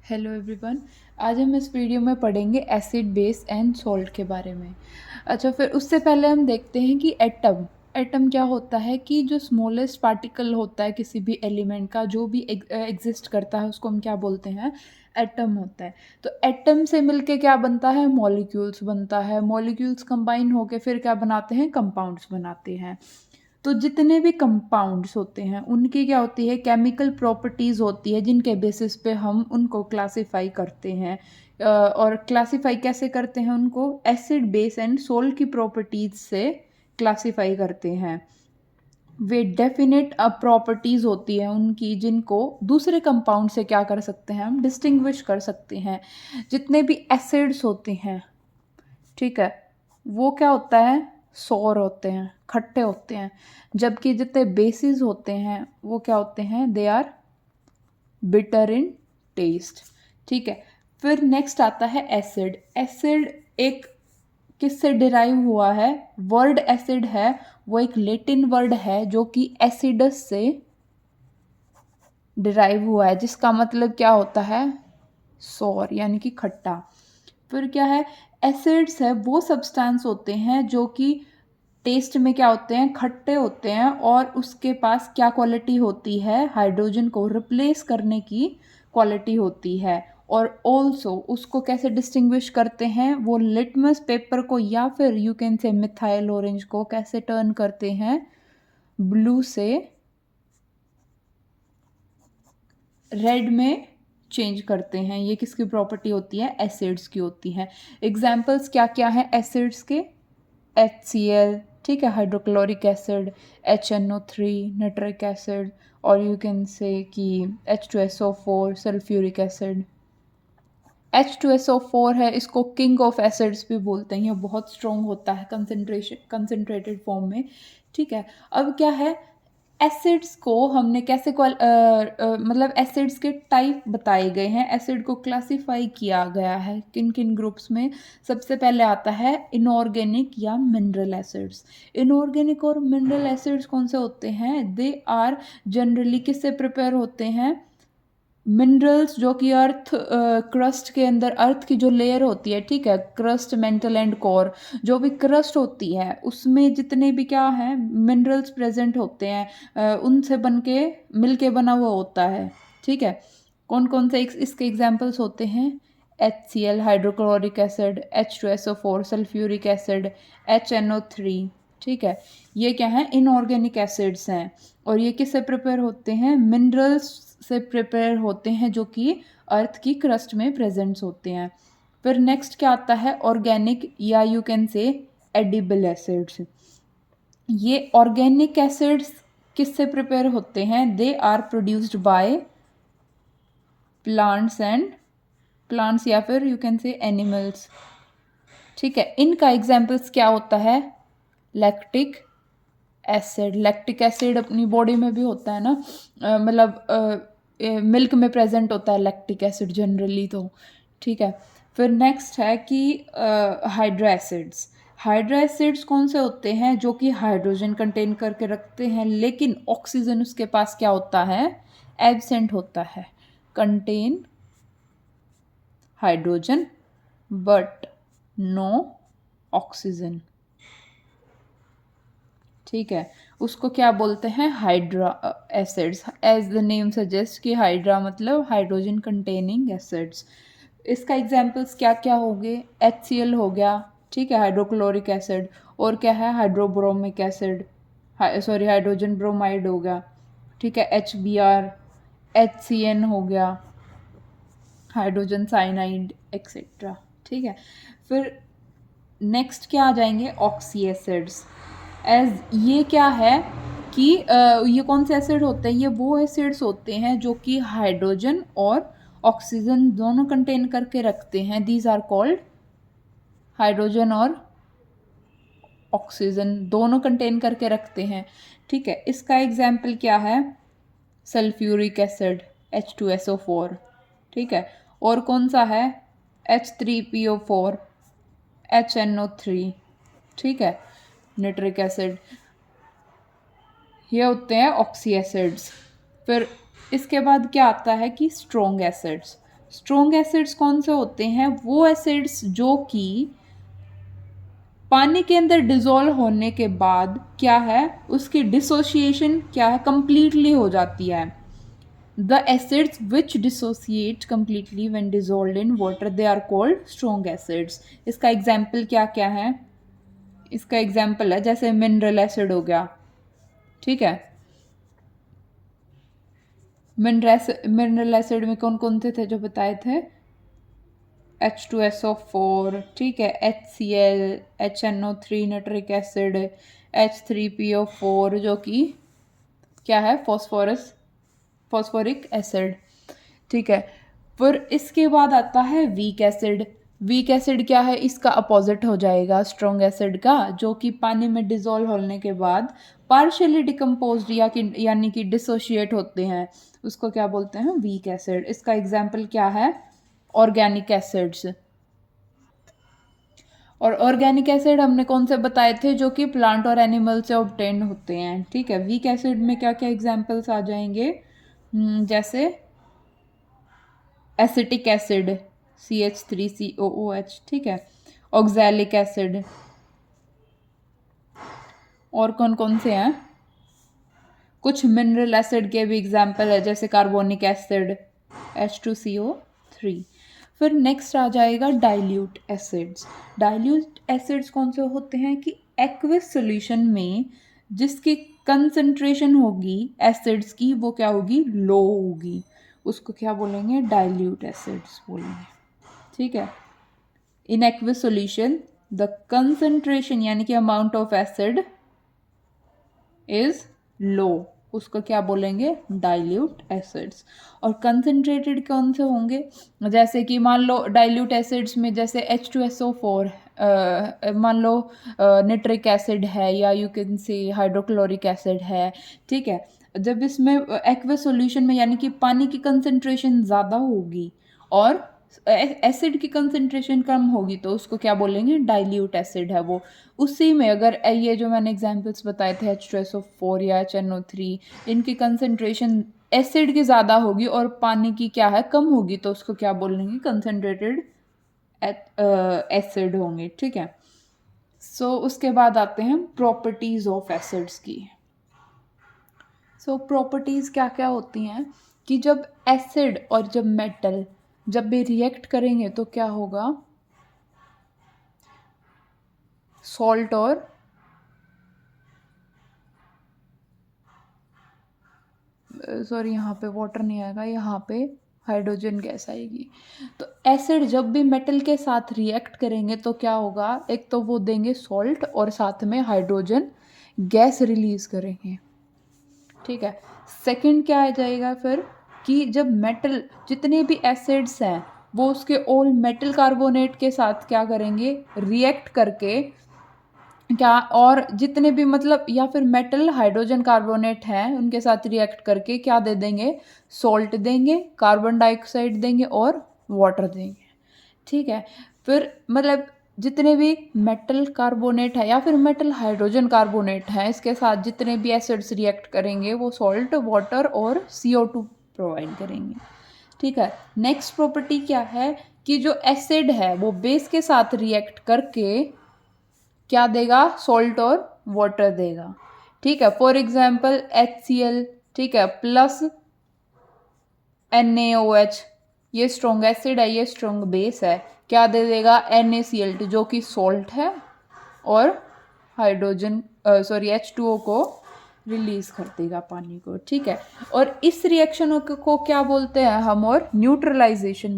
Hello everyone. आज हम इस वीडियो में पढ़ेंगे एसिड बेस एंड सॉल्ट के बारे में। अच्छा, फिर उससे पहले हम देखते हैं कि एटम एटम क्या होता है। कि जो स्मॉलेस्ट पार्टिकल होता है किसी भी एलिमेंट का, जो भी एग्जिस्ट करता है, उसको हम क्या बोलते हैं? एटम होता है। तो एटम से मिलके क्या बनता है? मॉलिक्यूल्स बनता है। मॉलिक्यूल्स कंबाइन होके फिर क्या बनाते हैं? कंपाउंड्स बनाते हैं। तो जितने भी कंपाउंड्स होते हैं उनकी क्या होती है? केमिकल प्रॉपर्टीज़ होती है, जिनके बेसिस पे हम उनको क्लासिफाई करते हैं। और क्लासिफाई कैसे करते हैं उनको? एसिड बेस एंड सोल्ट की प्रॉपर्टीज़ से क्लासिफाई करते हैं। वे डेफिनेट प्रॉपर्टीज़ होती है उनकी, जिनको दूसरे कंपाउंड से क्या कर सकते हैं? हम डिस्टिंग्विश कर सकते हैं। जितने भी एसिड्स होते हैं, ठीक है, वो क्या होता है? सौर होते हैं, खट्टे होते हैं। जबकि जितने बेसिस होते हैं वो क्या होते हैं? They are bitter in taste. ठीक है। फिर नेक्स्ट आता है एसिड। एसिड एक किससे डिराइव हुआ है? वर्ड एसिड है, वो एक लैटिन वर्ड है जो कि एसिडस से डिराइव हुआ है, जिसका मतलब क्या होता है? सौर, यानी कि खट्टा। फिर क्या है? एसिड्स है वो सब्सटेंस होते हैं जो कि टेस्ट में क्या होते हैं? खट्टे होते हैं, और उसके पास क्या क्वालिटी होती है? हाइड्रोजन को रिप्लेस करने की क्वालिटी होती है। और ऑल्सो उसको कैसे डिस्टिंग्विश करते हैं? वो लिटमस पेपर को या फिर यू कैन से मिथाइल ऑरेंज को कैसे टर्न करते हैं? ब्लू से रेड में चेंज करते हैं। ये किसकी प्रॉपर्टी होती है? एसिड्स की होती है। एग्जाम्पल्स क्या क्या है एसिड्स के? HCl, ठीक है, hydrochloric acid, HNO3, nitric acid, और यू कैन से कि H2SO4, सल्फ्यूरिक एसिड। H2SO4 है, इसको किंग ऑफ एसिड्स भी बोलते हैं। ये बहुत स्ट्रॉन्ग होता है कंसनट्रेटेड फॉर्म में। ठीक है। अब क्या है? एसिड्स को हमने कैसे मतलब एसिड्स के टाइप बताए गए हैं, एसिड को क्लासिफाई किया गया है किन किन ग्रुप्स में। सबसे पहले आता है इनऑर्गेनिक या मिनरल एसिड्स। इनऑर्गेनिक और मिनरल एसिड्स कौन से होते हैं? दे आर जनरली किससे प्रिपेयर होते हैं? मिनरल्स जो कि अर्थ क्रस्ट के अंदर, अर्थ की जो लेयर होती है, ठीक है, क्रस्ट, मेंटल एंड कोर, जो भी क्रस्ट होती है उसमें जितने भी क्या हैं? मिनरल्स प्रेजेंट होते हैं, उनसे बन के मिल के बना हुआ होता है। ठीक है। कौन कौन से इसके एग्जाम्पल्स होते हैं? HCl, hydrochloric acid, H2SO4, sulphuric acid, HNO3। ठीक है। ये क्या है? इनऑर्गेनिक एसिड्स हैं, और ये किससे प्रिपेयर होते हैं? मिनरल्स से प्रिपेयर होते हैं, जो कि अर्थ की क्रस्ट में प्रेजेंट्स होते हैं। फिर नेक्स्ट क्या आता है? ऑर्गेनिक या you can say edible acids. ये ऑर्गेनिक एसिड्स किससे प्रिपेयर होते हैं? They are produced by plants या फिर यू कैन से एनिमल्स। ठीक है। इनका एग्जाम्पल्स क्या होता है? Lactic acid. लैक्टिक एसिड अपनी बॉडी में भी होता है ना, मतलब मिल्क में प्रेजेंट होता है लैक्टिक एसिड जनरली तो। ठीक है। फिर नेक्स्ट है कि हाइड्रा एसिड्स। हाइड्रा एसिड्स कौन से होते हैं? जो कि हाइड्रोजन कंटेन करके रखते हैं, लेकिन ऑक्सीजन उसके पास क्या होता है? एब्सेंट होता है। Contain hydrogen but no oxygen. ठीक है। उसको क्या बोलते हैं? Hydra acids. As the name suggest कि हाइड्रा मतलब हाइड्रोजन कंटेनिंग एसिड्स। इसका एग्जाम्पल्स क्या क्या हो गए? HCl हो गया, ठीक है, हाइड्रोक्लोरिक एसिड। और क्या है? Hydrobromic acid, sorry, hydrogen bromide हो गया, ठीक है, HBr, HCN हो गया, हाइड्रोजन साइनाइड एक्सेट्रा। ठीक है। फिर नेक्स्ट क्या आ जाएंगे? Oxy acids. एज ये क्या है कि ये कौन से एसिड होते हैं? ये वो एसिड्स होते हैं जो कि हाइड्रोजन और ऑक्सीजन दोनों कंटेन करके रखते हैं। दीज आर कॉल्ड, हाइड्रोजन और ऑक्सीजन दोनों कंटेन करके रखते हैं। ठीक है। इसका एग्जाम्पल क्या है? Sulphuric acid, H2SO4। ठीक है। और कौन सा है? H3PO4, HNO3। ठीक है, नाइट्रिक एसिड। ये होते हैं ऑक्सी एसिड्स। फिर इसके बाद क्या आता है कि स्ट्रॉन्ग एसिड्स। स्ट्रॉन्ग एसिड्स कौन से होते हैं? वो एसिड्स जो कि पानी के अंदर डिसॉल्व होने के बाद क्या है, उसकी डिसोसिएशन क्या है, कंप्लीटली हो जाती है। The acids which dissociate completely when dissolved in water they are called strong acids. इसका एग्जाम्पल क्या क्या है? इसका एग्जाम्पल है जैसे मिनरल एसिड हो गया, ठीक है। मिनरल एसिड में कौन कौन से थे जो बताए थे? H2SO4, ठीक है, HCl, HNO3 nitric acid, H3PO4 जो कि क्या है, फॉस्फोरिक एसिड, ठीक है। फिर इसके बाद आता है वीक एसिड। वीक एसिड क्या है? इसका अपोजिट हो जाएगा स्ट्रॉन्ग एसिड का, जो कि पानी में डिसॉल्व होने के बाद पार्शियली डिकम्पोज्ड यानी कि डिसोशिएट होते हैं, उसको क्या बोलते हैं? Weak acid. इसका एग्जाम्पल क्या है? Organic acids. और ऑर्गेनिक एसिड हमने कौन से बताए थे? जो कि प्लांट और एनिमल से ऑब्टेन होते हैं, ठीक है। वीक एसिड में क्या क्या एग्जाम्पल्स आ जाएंगे? जैसे एसिटिक एसिड CH3COOH, ठीक है। Oxalic acid. और कौन कौन से हैं? कुछ मिनरल एसिड के भी एग्जाम्पल है जैसे कार्बोनिक एसिड H2CO3। फिर नेक्स्ट आ जाएगा डाइल्यूट एसिड्स। डाइल्यूट एसिड्स कौन से होते हैं कि एक्वस सॉल्यूशन में जिसकी कंसंट्रेशन होगी एसिड्स की वो क्या होगी? लो होगी, उसको क्या बोलेंगे? डाइल्यूट एसिड्स बोलेंगे, ठीक है। In aqueous solution the concentration यानी कि amount of acid is low, उसको क्या बोलेंगे? Dilute acids. और कंसंट्रेटेड कौन से होंगे? जैसे कि मान लो डाइल्यूट एसिड्स में जैसे H2SO4, मान लो निट्रिक एसिड है या यू कैन से हाइड्रोक्लोरिक एसिड है, ठीक है। जब इसमें एक्वस सॉल्यूशन में यानी कि पानी की कंसंट्रेशन ज़्यादा होगी और एसिड की कंसंट्रेशन कम होगी तो उसको क्या बोलेंगे? डाइल्यूट एसिड है वो। उसी में अगर ये जो मैंने एग्जांपल्स बताए थे H2SO4 या HNO3, इनकी कंसंट्रेशन एसिड की ज़्यादा होगी और पानी की क्या है, कम होगी, तो उसको क्या बोलेंगे? कंसंट्रेटेड एसिड होंगे, ठीक है। सो उसके बाद आते हैं प्रॉपर्टीज ऑफ एसिड्स की। सो प्रॉपर्टीज क्या क्या होती हैं कि जब एसिड और जब मेटल जब भी रिएक्ट करेंगे तो क्या होगा? सॉल्ट और सॉरी यहाँ पे वाटर नहीं आएगा, यहाँ पे हाइड्रोजन गैस आएगी। तो एसिड जब भी मेटल के साथ रिएक्ट करेंगे तो क्या होगा? एक तो वो देंगे सॉल्ट और साथ में हाइड्रोजन गैस रिलीज करेंगे, ठीक है। सेकंड क्या आ जाएगा फिर कि जब मेटल जितने भी एसिड्स हैं वो उसके ऑल मेटल कार्बोनेट के साथ क्या करेंगे? रिएक्ट करके क्या, और जितने भी मतलब या फिर मेटल हाइड्रोजन कार्बोनेट हैं उनके साथ रिएक्ट करके क्या दे देंगे? सॉल्ट देंगे, कार्बन डाइऑक्साइड देंगे और वाटर देंगे, ठीक है। फिर मतलब जितने भी मेटल कार्बोनेट है या फिर मेटल हाइड्रोजन कार्बोनेट है इसके साथ जितने भी एसिड्स रिएक्ट करेंगे वो सॉल्ट, वाटर और CO2 प्रोवाइड करेंगे, ठीक है। नेक्स्ट प्रॉपर्टी क्या है कि जो एसिड है वो बेस के साथ रिएक्ट करके क्या देगा? सॉल्ट और वाटर देगा, ठीक है। फॉर एग्जाम्पल HCl, ठीक है, प्लस NaOH, ये स्ट्रॉन्ग एसिड है, ये स्ट्रॉन्ग बेस है, क्या दे देगा? NaCl2 जो कि सॉल्ट है और हाइड्रोजन सॉरी H2O को रिलीज कर देगा पानी को, ठीक है। और इस रिएक्शन को क्या बोलते हैं हम? और न्यूट्रलाइजेशन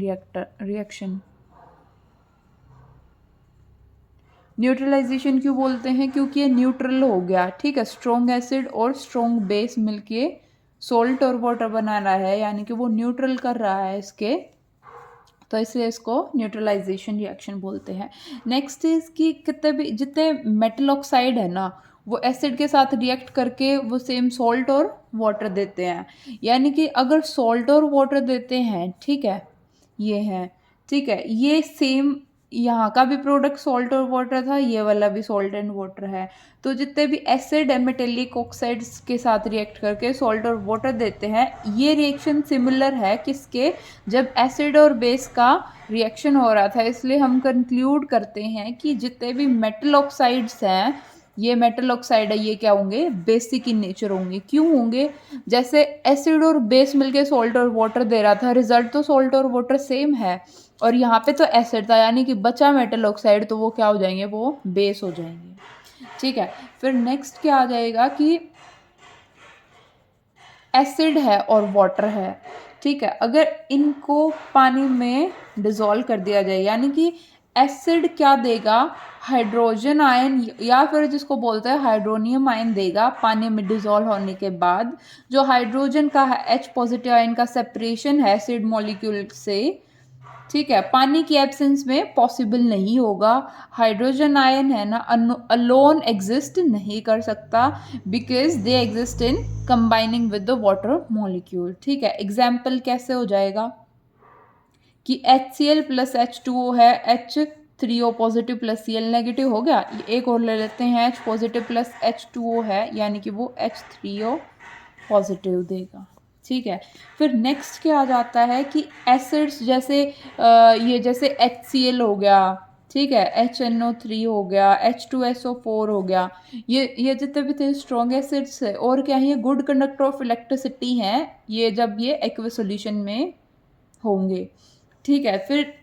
रिएक्शन। न्यूट्रलाइजेशन क्यों बोलते हैं? क्योंकि ये न्यूट्रल हो गया, ठीक है। स्ट्रॉन्ग एसिड और स्ट्रॉन्ग बेस मिलके सॉल्ट और वाटर बना रहा है यानी कि वो न्यूट्रल कर रहा है इसके, तो इसलिए इसको न्यूट्रलाइजेशन रिएक्शन बोलते हैं। नेक्स्ट इज कि कितने भी जितने मेटल ऑक्साइड है ना वो एसिड के साथ रिएक्ट करके वो सेम सॉल्ट और वाटर देते हैं, यानी कि अगर सॉल्ट और वाटर देते हैं, ठीक है, ये हैं, ठीक है, ये सेम यहाँ का भी प्रोडक्ट सॉल्ट और वाटर था, ये वाला भी सॉल्ट एंड वाटर है। तो जितने भी एसिड मेटेलिक ऑक्साइड्स के साथ रिएक्ट करके सॉल्ट और वाटर देते हैं, ये रिएक्शन सिमिलर है किसके, जब एसिड और बेस का रिएक्शन हो रहा था। इसलिए हम कंक्लूड करते हैं कि जितने भी मेटल ऑक्साइड्स हैं, ये मेटल ऑक्साइड है, ये क्या होंगे, बेसिक इन नेचर होंगे। क्यों होंगे, जैसे एसिड और बेस मिलके सॉल्ट और वाटर दे रहा था, रिजल्ट तो सॉल्ट और वाटर सेम है, और यहाँ पे तो एसिड था, यानी कि बचा मेटल ऑक्साइड, तो वो क्या हो जाएंगे, वो बेस हो जाएंगे। ठीक है, फिर नेक्स्ट क्या आ जाएगा कि एसिड है और वाटर है। ठीक है, अगर इनको पानी में डिसॉल्व कर दिया जाए, यानी कि एसिड क्या देगा, हाइड्रोजन आयन, या फिर जिसको बोलते हैं हाइड्रोनियम आयन देगा पानी में डिसॉल्व होने के बाद। जो हाइड्रोजन का H पॉजिटिव आयन का सेपरेशन है एसिड मॉलिक्यूल से, ठीक है, पानी की एब्सेंस में पॉसिबल नहीं होगा। हाइड्रोजन आयन है ना, अलोन एग्जिस्ट नहीं कर सकता, because they exist in combining with the water molecule. ठीक है, एग्जाम्पल कैसे हो जाएगा कि HCl प्लस H2O है, H3O positive plus Cl negative हो गया। एक और ले लेते हैं, H पॉजिटिव प्लस H2O है, यानी कि वो H3O पॉजिटिव देगा। ठीक है, फिर नेक्स्ट क्या आ जाता है कि एसिड्स जैसे ये जैसे HCl हो गया, ठीक है, HNO3 हो गया, H2SO4 हो गया, ये जितने भी थे स्ट्रॉन्ग एसिड्स है, और क्या है, ये गुड कंडक्टर ऑफ इलेक्ट्रिसिटी हैं, ये जब ये एक्वस सॉल्यूशन में होंगे। ठीक है, फिर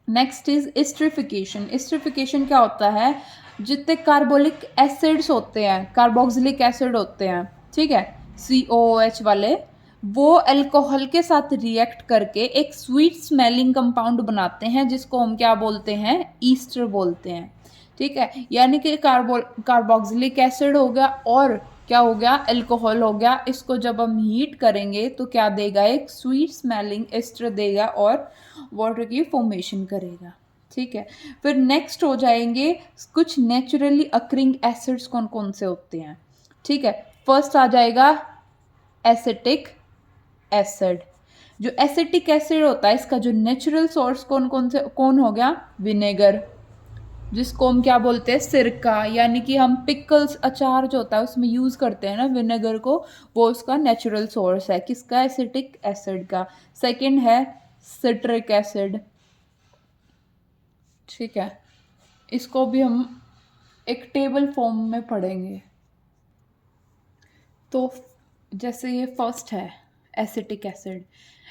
नेक्स्ट इज एस्टरिफिकेशन। एस्टरिफिकेशन क्या होता है, जितने कार्बोलिक एसिड्स होते हैं, कार्बोक्सिलिक एसिड होते हैं, ठीक है, COOH वाले, वो अल्कोहल के साथ रिएक्ट करके एक स्वीट स्मेलिंग कंपाउंड बनाते हैं, जिसको हम क्या बोलते हैं, ईस्टर बोलते हैं। ठीक है, यानी कि कार्बोक्सिलिक एसिड हो गया और क्या हो गया, अल्कोहल हो गया। इसको जब हम हीट करेंगे तो क्या देगा, एक स्वीट स्मेलिंग एस्टर देगा और वाटर की फॉर्मेशन करेगा। ठीक है, फिर नेक्स्ट हो जाएंगे कुछ नेचुरली अकरिंग एसिड्स कौन कौन से होते हैं। ठीक है, फर्स्ट आ जाएगा एसिटिक एसिड। जो एसिटिक एसिड होता है, इसका जो नेचुरल सोर्स कौन हो गया, विनेगर, जिसको हम क्या बोलते हैं, सिरका, यानी कि हम पिकल्स, अचार जो होता है उसमें यूज़ करते हैं ना विनेगर को, वो उसका नेचुरल सोर्स है, किसका, एसिटिक एसिड का। सेकंड है सिट्रिक एसिड। ठीक है, इसको भी हम एक टेबल फॉर्म में पढ़ेंगे। तो जैसे ये फर्स्ट है एसिटिक एसिड।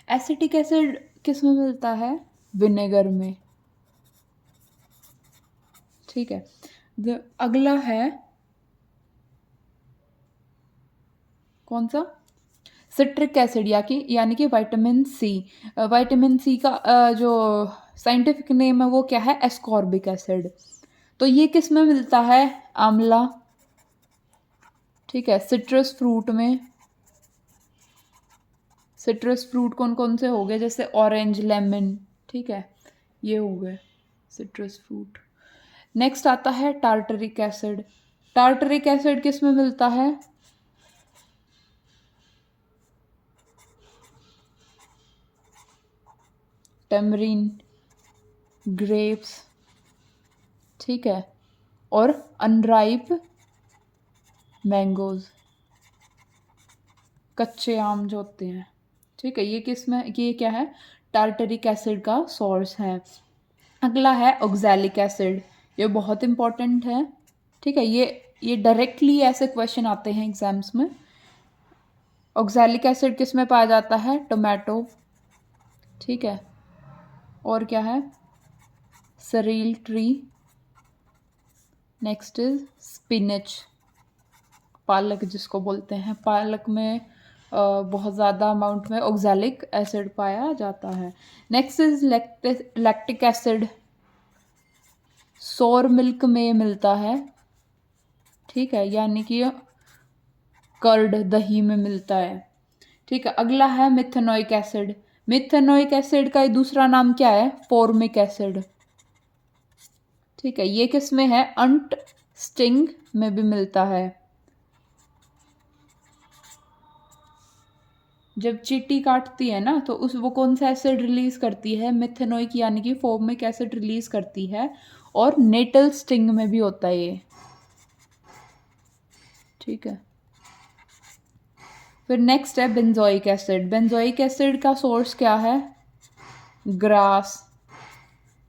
एसिटिक एसिड किस में मिलता है, विनेगर में। ठीक है, अगला है कौन सा, सिट्रिक एसिड, यानी कि विटामिन सी। विटामिन सी का जो साइंटिफिक नेम है वो क्या है, एस्कॉर्बिक एसिड। तो ये किस में मिलता है, आंवला। ठीक है, सिट्रस फ्रूट में। सिट्रस फ्रूट कौन कौन से हो गए, जैसे ऑरेंज, लेमन। ठीक है, ये हो गए सिट्रस फ्रूट। नेक्स्ट आता है टार्टरिक एसिड। टार्टरिक एसिड किस में मिलता है, टेमरिन, ग्रेप्स, ठीक है, और अनराइप मैंगोज, कच्चे आम जो होते हैं। ठीक है, ये किस में, ये क्या है, टार्टरिक एसिड का सोर्स है। अगला है ऑक्सैलिक एसिड, ये बहुत इंपॉर्टेंट है। ठीक है, ये डायरेक्टली ऐसे क्वेश्चन आते हैं एग्जाम्स में। ऑक्सैलिक एसिड किस में पाया जाता है, टोमेटो। ठीक है, और क्या है, सरील ट्री। नेक्स्ट इज स्पिनच, पालक जिसको बोलते हैं, पालक में बहुत ज़्यादा अमाउंट में ऑक्सैलिक एसिड पाया जाता है। नेक्स्ट इज लैक्टिक एसिड, सोर मिल्क में मिलता है। ठीक है, यानी कि कर्ड, दही में मिलता है। ठीक है, अगला है मिथेनोइक एसिड। मिथेनोइक एसिड का दूसरा नाम क्या है, फॉर्मिक एसिड। ठीक है, ये किस में है, अंट स्टिंग में भी मिलता है। जब चींटी काटती है ना तो उस वो कौन सा एसिड रिलीज करती है, मिथेनोइक यानी कि फोर्मिक एसिड रिलीज करती है, और नेटल स्टिंग में भी होता है ये, ठीक है। फिर नेक्स्ट है बेंजोइक एसिड। बेंजोइक एसिड का सोर्स क्या है, ग्रास,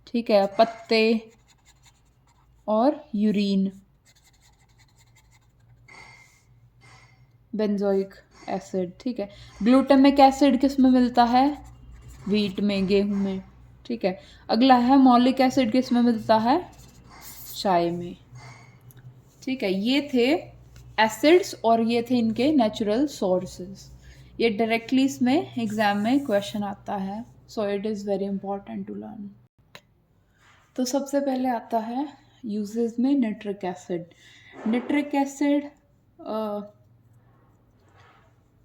ठीक है, पत्ते और यूरिन। बेंजोइक एसिड, ठीक है। ग्लूटामिक एसिड किस में मिलता है, व्हीट में, गेहूं में, ठीक है। अगला है मॉलिक एसिड किस में मिलता है, चाय में, ठीक है। ये थे एसिड्स और ये थे इनके नेचुरल सोर्सेस। ये डायरेक्टली इसमें एग्जाम में क्वेश्चन आता है, so it is very important to learn. तो सबसे पहले आता है यूजेस में निट्रिक एसिड। निट्रिक एसिड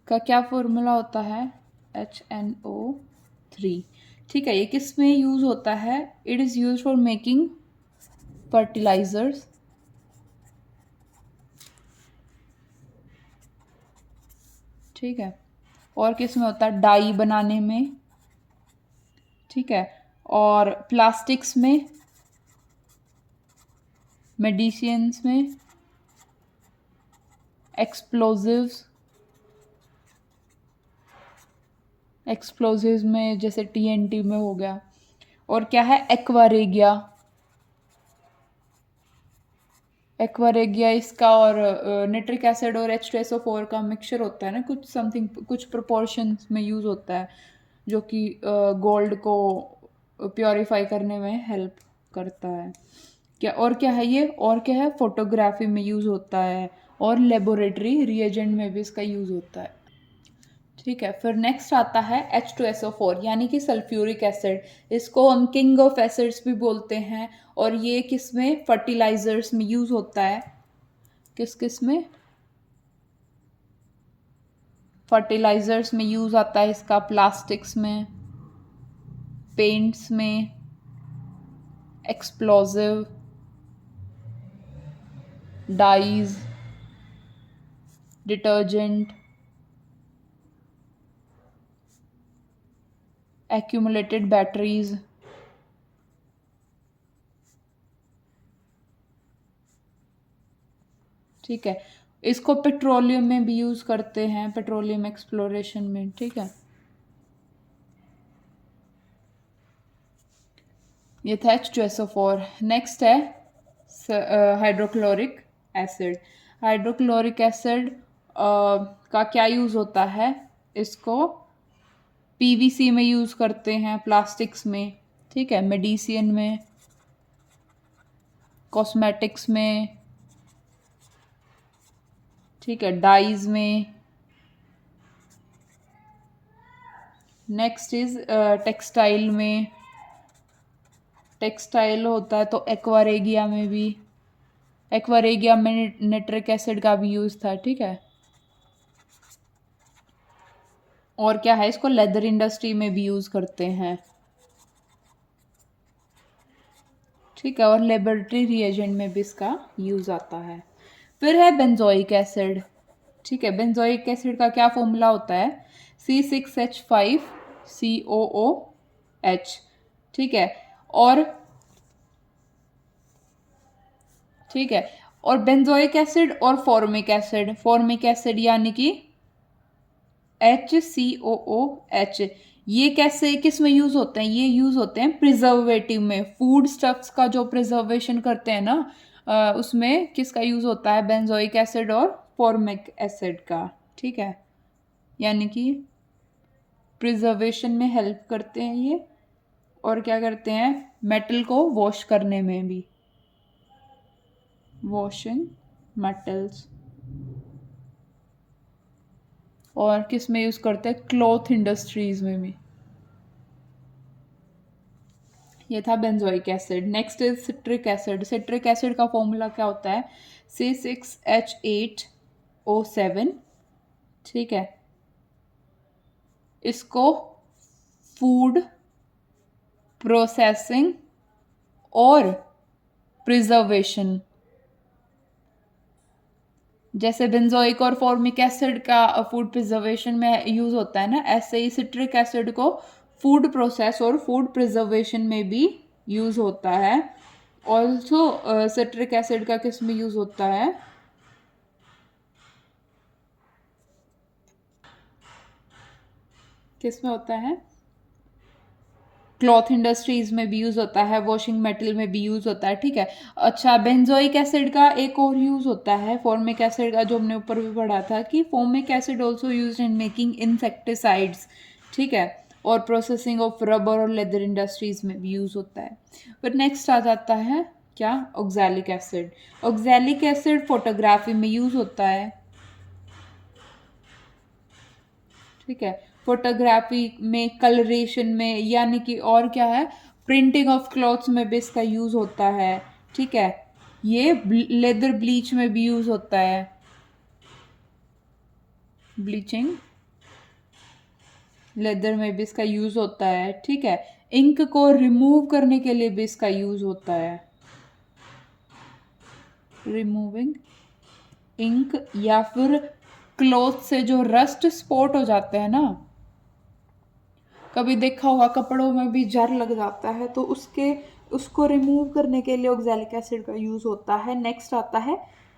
का क्या फॉर्मूला होता है, HNO3, ठीक है। ये किस में यूज होता है, it is use for making fertilisers, ठीक है। और किस में होता है, डाई बनाने में, ठीक है। और प्लास्टिक्स में, मेडिसिन्स में, एक्सप्लोजिव्स, एक्सप्लोजिव्स में जैसे TNT में हो गया। और क्या है, एक्वारेगिया, एक्वारेगिया इसका और निट्रिक एसिड और H2SO4 का मिक्सचर होता है ना, कुछ समथिंग कुछ प्रोपोर्शंस में यूज़ होता है, जो कि गोल्ड को प्योरीफाई करने में हेल्प करता है। क्या और क्या है ये, और क्या है, फोटोग्राफी में यूज़ होता है और लेबोरेटरी रिएजेंट में भी इसका यूज़ होता है, ठीक है। फिर नेक्स्ट आता है H2SO4 यानी कि सल्फ्यूरिक एसिड। इसको हम किंग ऑफ एसिड्स भी बोलते हैं, और ये किस में, फर्टिलाइजर्स में यूज़ होता है, किस किस में, फर्टिलाइजर्स में यूज़ आता है इसका, प्लास्टिक्स में, पेंट्स में, explosive, dyes, detergent, accumulated batteries, ठीक है। इसको पेट्रोलियम में भी यूज़ करते हैं, पेट्रोलियम एक्सप्लोरेशन में, ठीक है। ये था H2SO4। नेक्स्ट है हाइड्रोक्लोरिक एसिड। हाइड्रोक्लोरिक एसिड का क्या यूज़ होता है, इसको PVC में यूज़ करते हैं, प्लास्टिक्स में, ठीक है, मेडिसिन में, कॉस्मेटिक्स में, ठीक है, डाइज में। नेक्स्ट इज टेक्सटाइल में, टेक्सटाइल होता है तो एक्वारेगिया में भी, एक्वारेगिया में निट्रिक एसिड का भी यूज़ था, ठीक है। और क्या है, इसको लेदर इंडस्ट्री में भी यूज़ करते हैं, ठीक है। और लेबोरेटरी रिएजेंट में भी इसका यूज़ आता है। फिर है बेंजोइक एसिड, ठीक है। बेंजोइक एसिड का क्या फॉर्मूला होता है, C6H5COOH, ठीक है। और ठीक है, और बेंजोइक एसिड और फॉर्मिक एसिड, फॉर्मिक एसिड यानी कि HCOOH, ये कैसे किस में यूज होते हैं, ये यूज होते हैं प्रिजर्वेटिव में, फूड स्टफ्स का जो प्रिजर्वेशन करते हैं ना, उसमें किसका यूज होता है, बेंजोइक एसिड और फॉर्मिक एसिड का, ठीक है। यानी कि प्रिजर्वेशन में हेल्प करते हैं ये, और क्या करते हैं, मेटल को वॉश करने में भी, वॉशिंग मेटल्स। और किस में यूज़ करते हैं, क्लॉथ इंडस्ट्रीज में भी। ये था benzoic acid. Next is citric acid. Citric acid का फॉर्मूला क्या होता है, C6H8O7, ठीक है। इसको फूड प्रोसेसिंग और प्रिजर्वेशन जैसे बेंजोइक और फॉर्मिक एसिड का फूड प्रिजर्वेशन में यूज होता है ना, ऐसे ही सिट्रिक एसिड को फूड प्रोसेस और फूड प्रिजर्वेशन में भी यूज होता है। ऑल्सो सिट्रिक एसिड का किस में यूज होता है? किस में होता है? क्लॉथ इंडस्ट्रीज में भी यूज होता है, वॉशिंग मेटल में भी यूज होता है, ठीक है। अच्छा, बेंजोइक एसिड का एक और यूज होता है फॉर्मिक एसिड का, जो हमने ऊपर भी पढ़ा था कि formic acid also use in making insecticides, ठीक है, और प्रोसेसिंग ऑफ रबर और लेदर इंडस्ट्रीज में भी यूज होता है। फिर नेक्स्ट आ जाता है क्या? Oxalic acid. Oxalic acid photography में यूज होता है, ठीक है, फोटोग्राफी में, कलरेशन में, यानी कि और क्या है, प्रिंटिंग ऑफ क्लॉथ्स में भी इसका यूज होता है, ठीक है। ये लेदर ब्लीच में भी यूज होता है, ब्लीचिंग लेदर में भी इसका यूज होता है, ठीक है। इंक को रिमूव करने के लिए भी इसका यूज होता है, रिमूविंग इंक, या फिर क्लॉथ से जो रस्ट स्पॉट हो जाते हैं ना, कभी देखा होगा कपड़ों में भी जर लग जाता है, तो उसको रिमूव करने के लिए ऑक्सैलिक एसिड का यूज होता है। नेक्स्ट आता है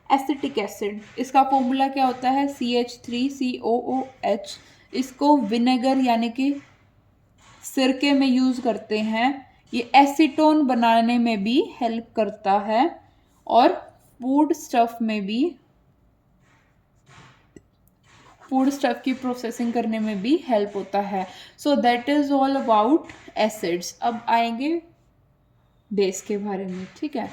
एसिटिक एसिड। इसका फॉर्मूला क्या होता है? CH3COOH। इसको विनेगर यानी कि सिरके में यूज करते हैं। ये एसीटोन बनाने में भी हेल्प करता है और फूड स्टफ की प्रोसेसिंग करने में भी हेल्प होता है। So that is all about acids. अब आएंगे बेस के बारे में, ठीक है।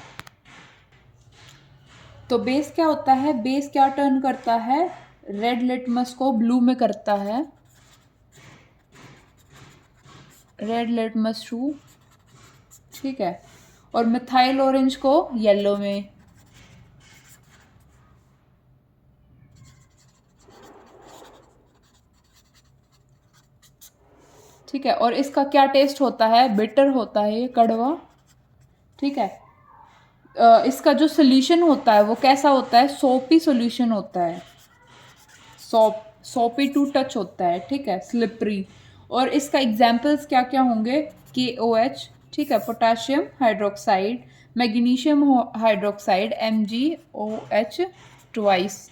तो बेस क्या होता है? बेस क्या टर्न करता है? रेड लिटमस को ब्लू में करता है, रेड लिटमस टू, ठीक है, और मिथाइल ऑरेंज को येलो में, ठीक है। और इसका क्या टेस्ट होता है? बिटर होता है, ये कड़वा, ठीक है। इसका जो सोल्यूशन होता है वो कैसा होता है? सोपी सोल्यूशन होता है, सोपी टू टच होता है, ठीक है, स्लिपरी। और इसका एग्जाम्पल्स क्या क्या होंगे? KOH, ठीक है, potassium hydroxide, magnesium hydroxide MgOH twice,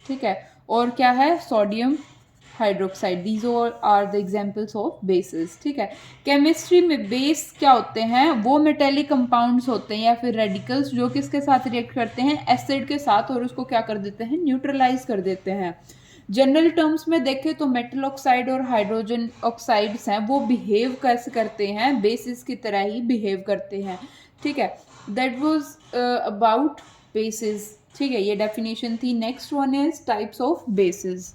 ठीक है, और क्या है? Sodium hydroxide. These all are the examples of bases, ठीक है। केमिस्ट्री में बेस क्या होते हैं? वो मेटेलिक कंपाउंड्स होते हैं या फिर रेडिकल्स जो किसके साथ रिएक्ट करते हैं? एसिड के साथ, और उसको क्या कर देते हैं? न्यूट्रलाइज कर देते हैं। जनरल टर्म्स में देखें तो मेटल ऑक्साइड और हाइड्रोजन ऑक्साइड्स हैं, वो बिहेव कैसे करते हैं? बेसिस की तरह ही बिहेव करते हैं, ठीक है। दैट वाज अबाउट बेसिस, ठीक है, ये डेफिनेशन थी। Next one is types of basis.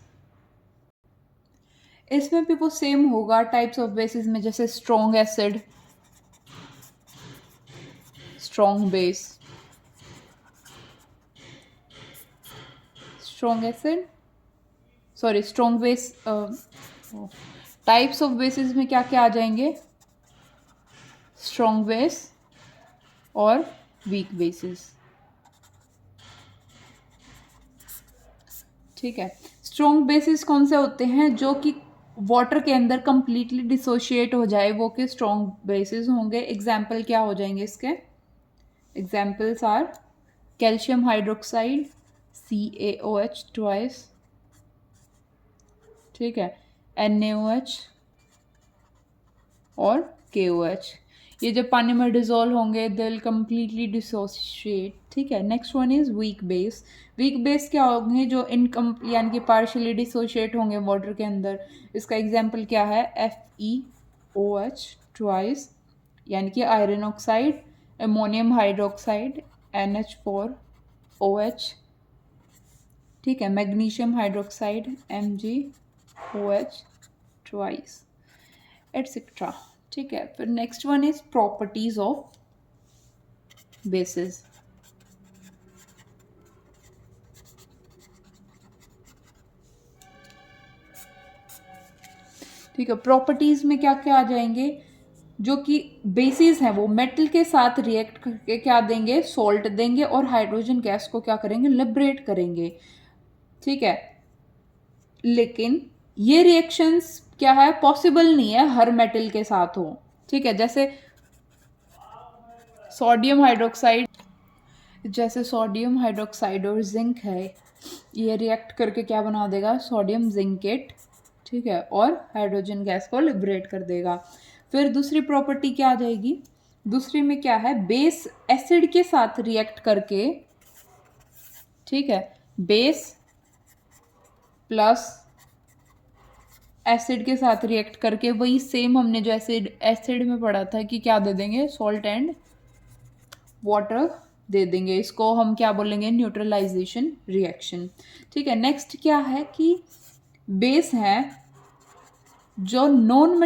इसमें भी वो सेम होगा टाइप्स ऑफ बेसिस में, जैसे strong acid, strong base, strong acid, sorry strong base. Types of basis में क्या क्या आ जाएंगे? स्ट्रॉन्ग बेस और वीक बेसिस, ठीक है। स्ट्रॉन्ग बेसिस कौन से होते हैं? जो कि वाटर के अंदर कंप्लीटली डिसोशिएट हो जाए, वो के स्ट्रॉन्ग बेसिस होंगे। एग्जाम्पल क्या हो जाएंगे इसके? Examples are calcium hydroxide CaOH twice, ठीक है, NaOH और KOH। ये जब पानी में डिजोल्व होंगे दे विल कम्प्लीटली डिसोशिएट, ठीक है। Next one is weak base. Weak base क्या होंगे? जो इनकम यानी कि पार्शियली डिसोशिएट होंगे वाटर के अंदर। इसका एग्जाम्पल क्या है? FeOH ट्वाइस, यानी कि iron oxide, ammonium hydroxide NH4OH, ठीक है, magnesium hydroxide MgOH twice, etcetera, ठीक है। फिर next one is properties of bases. ठीक है, प्रॉपर्टीज में क्या क्या आ जाएंगे? जो कि बेसिस हैं वो मेटल के साथ रिएक्ट करके क्या देंगे, सॉल्ट देंगे और हाइड्रोजन गैस को क्या करेंगे, लिबरेट करेंगे। ठीक है, लेकिन ये रिएक्शंस क्या है, पॉसिबल नहीं है हर मेटल के साथ हो। ठीक है, सोडियम हाइड्रोक्साइड जैसे सोडियम हाइड्रोक्साइड और जिंक है, ये रिएक्ट करके क्या बना देगा, सोडियम जिंकेट। ठीक है, और हाइड्रोजन गैस को लिबरेट कर देगा। फिर दूसरी प्रॉपर्टी क्या आ जाएगी, दूसरी में क्या है, बेस एसिड के साथ रिएक्ट करके, ठीक है, बेस प्लस एसिड के साथ रिएक्ट करके वही सेम हमने जो एसिड एसिड में पढ़ा था कि क्या दे देंगे, सॉल्ट एंड वाटर दे देंगे। इसको हम क्या बोलेंगे, न्यूट्रलाइजेशन रिएक्शन। ठीक है, नेक्स्ट क्या है कि बेस है जो नॉन